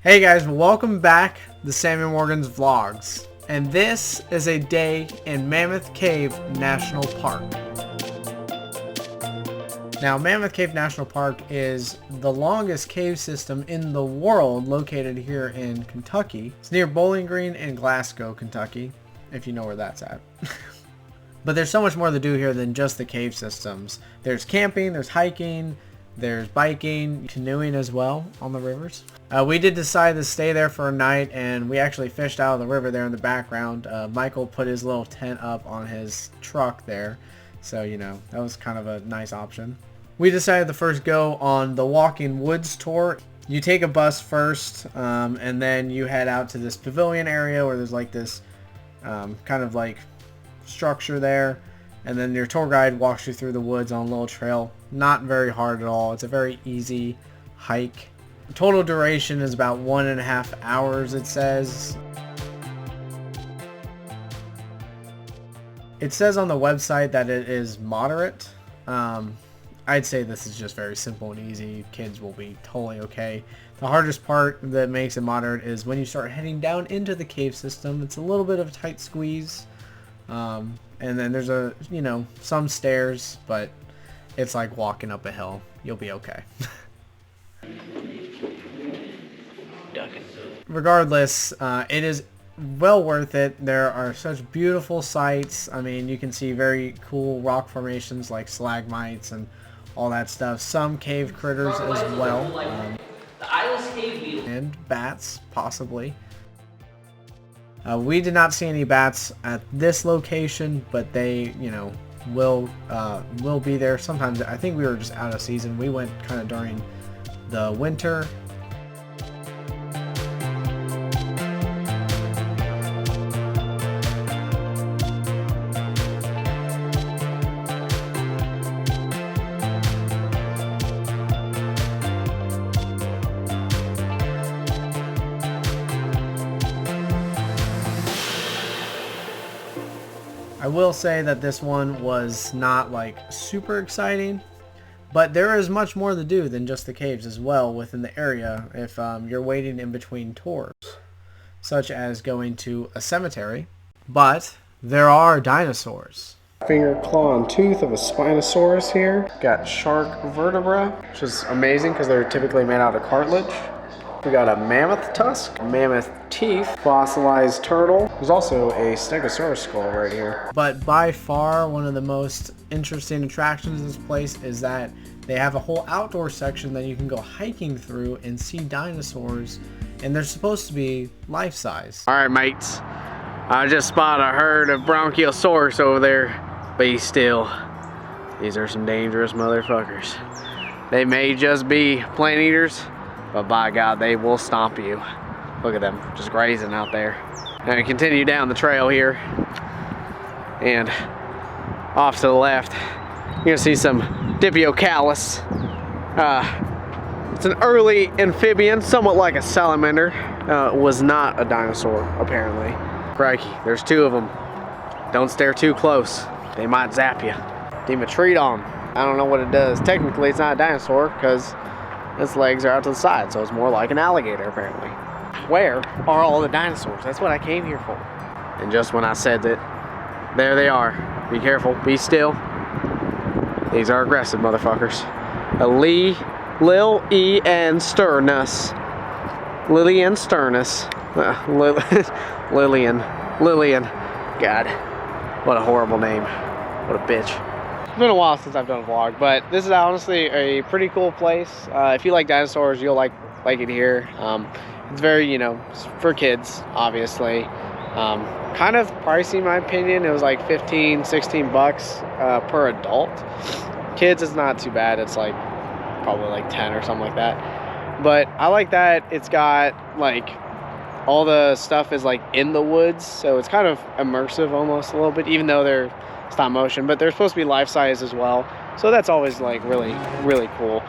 Hey guys, welcome back to Samuel Morgan's Vlogs, and this is a day in Mammoth Cave National Park. Now, Mammoth Cave National Park is the longest cave system in the world, located here in Kentucky. It's near Bowling Green in Glasgow, Kentucky, if you know where that's at. But there's so much more to do here than just the cave systems. There's camping, there's hiking, there's biking, canoeing as well on the rivers. We did decide to stay there for a night, and we actually fished out of the river there in the background. Michael put his little tent up on his truck there, so you know, that was kind of a nice option. We decided to first go on the Walking Woods tour. You take a bus first, and then you head out to this pavilion area where there's like this kind of like structure there, and then your tour guide walks you through the woods on a little trail. Not very hard at all. It's a very easy hike. The total duration is about 1.5 hours, it says. It says on the website that it is moderate. I'd say this is just very simple and easy. Kids will be totally okay. The hardest part that makes it moderate is when you start heading down into the cave system. It's a little bit of a tight squeeze. And then there's some stairs, but it's like walking up a hill. You'll be okay. Regardless, it is well worth it. There are such beautiful sights. I mean, you can see very cool rock formations like stalagmites and all that stuff. Some cave critters as well. And bats, possibly. We did not see any bats at this location, but they, will be there. Sometimes I think we were just out of season. We went kind of during the winter. I will say that this one was not like super exciting, but there is much more to do than just the caves as well within the area if you're waiting in between tours, such as going to a cemetery. But there are dinosaurs. Finger, claw, and tooth of a Spinosaurus here. Got shark vertebra, which is amazing because they're typically made out of cartilage. We got a mammoth tusk, mammoth teeth, fossilized turtle. There's also a stegosaurus skull right here. But by far, one of the most interesting attractions in this place is that they have a whole outdoor section that you can go hiking through and see dinosaurs, and they're supposed to be life-size. All right, mates. I just spotted a herd of Bronchiosaurus over there. Be still. These are some dangerous motherfuckers. They may just be plant eaters, but by God, they will stomp you. Look at them, just grazing out there. Now we continue down the trail here, and off to the left, you're gonna see some Diplocalus. It's an early amphibian, somewhat like a salamander. Was not a dinosaur, apparently. Crikey, there's two of them. Don't stare too close. They might zap you. Dimetrodon. I don't know what it does. Technically, it's not a dinosaur because its legs are out to the side, so it's more like an alligator, apparently. Where are all the dinosaurs? That's what I came here for. And just when I said that, there they are. Be careful, be still. These are aggressive motherfuckers. Lilian sternus. Lilian sternus. Lilian. God, what a horrible name. What a bitch. It's been a while since I've done a vlog, but this is honestly a pretty cool place. If you like dinosaurs, you'll like it here. It's very, for kids, obviously. Kind of pricey in my opinion. It was like 15, 16 bucks per adult. Kids, it's not too bad. It's like probably like 10 or something like that. But I like that it's got like all the stuff is like in the woods, so it's kind of immersive almost a little bit, even though they're stop motion, but they're supposed to be life size as well, so that's always like really, really cool.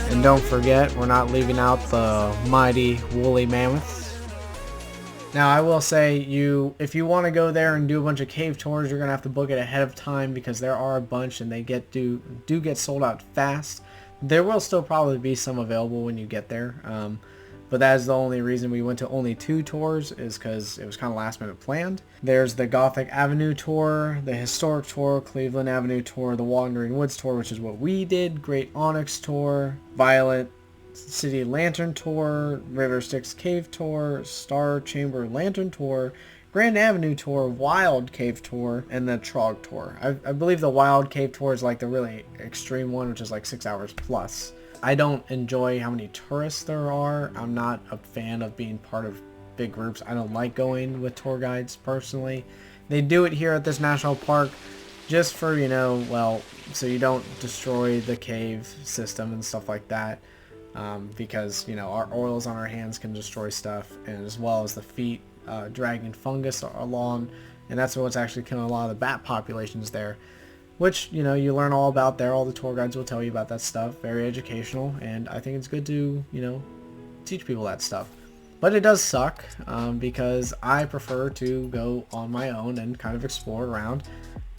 And don't forget, we're not leaving out the mighty woolly mammoths. Now I will say, if you want to go there and do a bunch of cave tours, you're gonna have to book it ahead of time because there are a bunch and they do get sold out fast. There will still probably be some available when you get there, but that is the only reason we went to only 2 tours, is because it was kind of last minute planned. There's the Gothic Avenue tour, the Historic tour, Cleveland Avenue tour, the Wandering Woods tour, which is what we did, Great Onyx tour, Violet City Lantern tour, River Styx Cave tour, Star Chamber Lantern tour, Grand Avenue tour, Wild Cave tour, and the Trog tour. I believe the Wild Cave tour is like the really extreme one, which is like 6 hours plus. I don't enjoy how many tourists there are. I'm not a fan of being part of big groups. I don't like going with tour guides personally. They do it here at this national park just for, well, so you don't destroy the cave system and stuff like that. Because, our oils on our hands can destroy stuff, and as well as the feet dragging fungus along, and that's what's actually killing a lot of the bat populations there, which, you learn all about there. All the tour guides will tell you about that stuff. Very educational, and I think it's good to, teach people that stuff. But it does suck, because I prefer to go on my own and kind of explore around.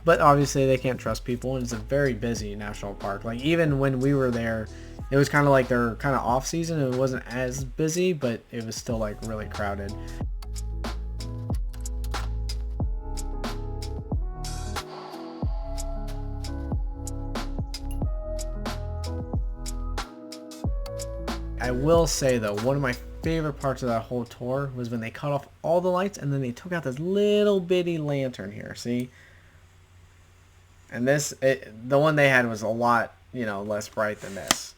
But obviously they can't trust people, and it's a very busy national park. Like, even when we were there, it was kind of like their kind of off season. It wasn't as busy, but it was still like really crowded. I will say though, one of my favorite parts of that whole tour was when they cut off all the lights and then they took out this little bitty lantern here, see? And the one they had was a lot, less bright than this.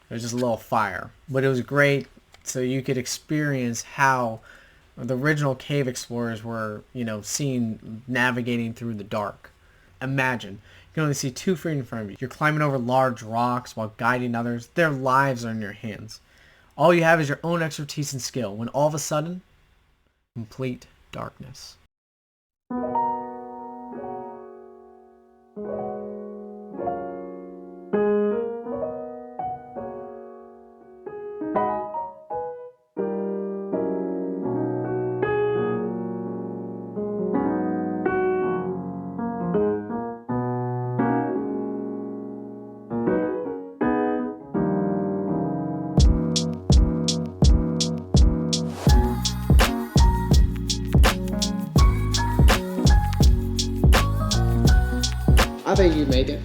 It was just a little fire, but it was great, so you could experience how the original cave explorers were, seen navigating through the dark. Imagine, you can only see 2 feet in front of you. You're climbing over large rocks while guiding others. Their lives are in your hands. All you have is your own expertise and skill, when all of a sudden, complete darkness. I think you made it.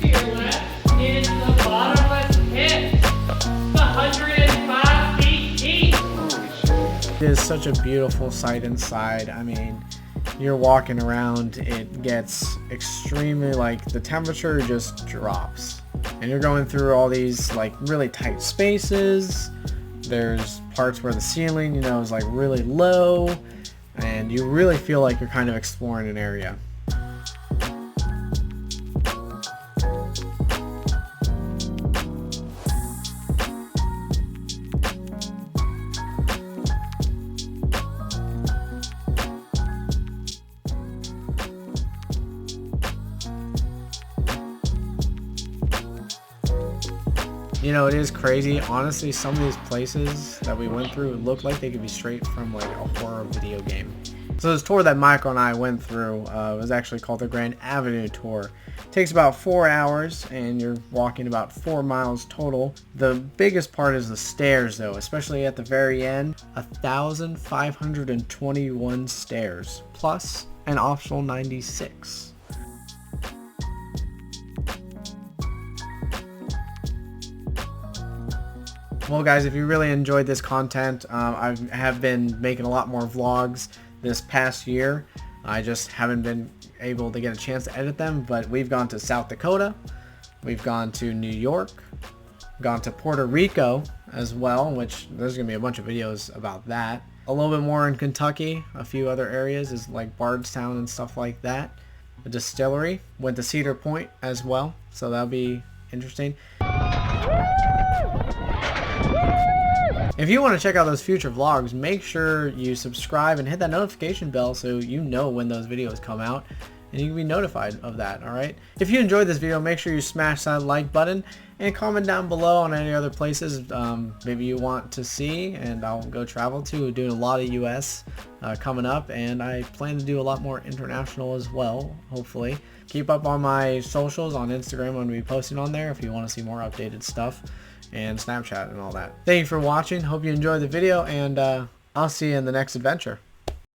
To your left is the bottomless pit. It's 105 feet deep. It is such a beautiful sight inside. I mean, you're walking around, it gets extremely, like, the temperature just drops. And you're going through all these, like, really tight spaces. There's parts where the ceiling, is like really low, and you really feel like you're kind of exploring an area. It is crazy. Honestly, some of these places that we went through look like they could be straight from like a horror video game. So this tour that Michael and I went through was actually called the Grand Avenue Tour. It takes about 4 hours and you're walking about 4 miles total. The biggest part is the stairs though, especially at the very end. 1,521 stairs, plus an optional 96. Well guys, if you really enjoyed this content, I have been making a lot more vlogs this past year. I just haven't been able to get a chance to edit them, but we've gone to South Dakota, we've gone to New York, gone to Puerto Rico as well, which there's going to be a bunch of videos about that. A little bit more in Kentucky, a few other areas is like Bardstown and stuff like that. The distillery, went to Cedar Point as well, so that'll be interesting. If you want to check out those future vlogs, make sure you subscribe and hit that notification bell so you know when those videos come out. and you can be notified of that. All right. If you enjoyed this video, make sure you smash that like button and comment down below on any other places maybe you want to see, and I'll go travel to. We're doing a lot of US coming up, and I plan to do a lot more international as well, hopefully. Keep up on my socials on Instagram. I'm going to be posting on there if you want to see more updated stuff, and Snapchat and all that. Thank you for watching. Hope you enjoyed the video, and I'll see you in the next adventure.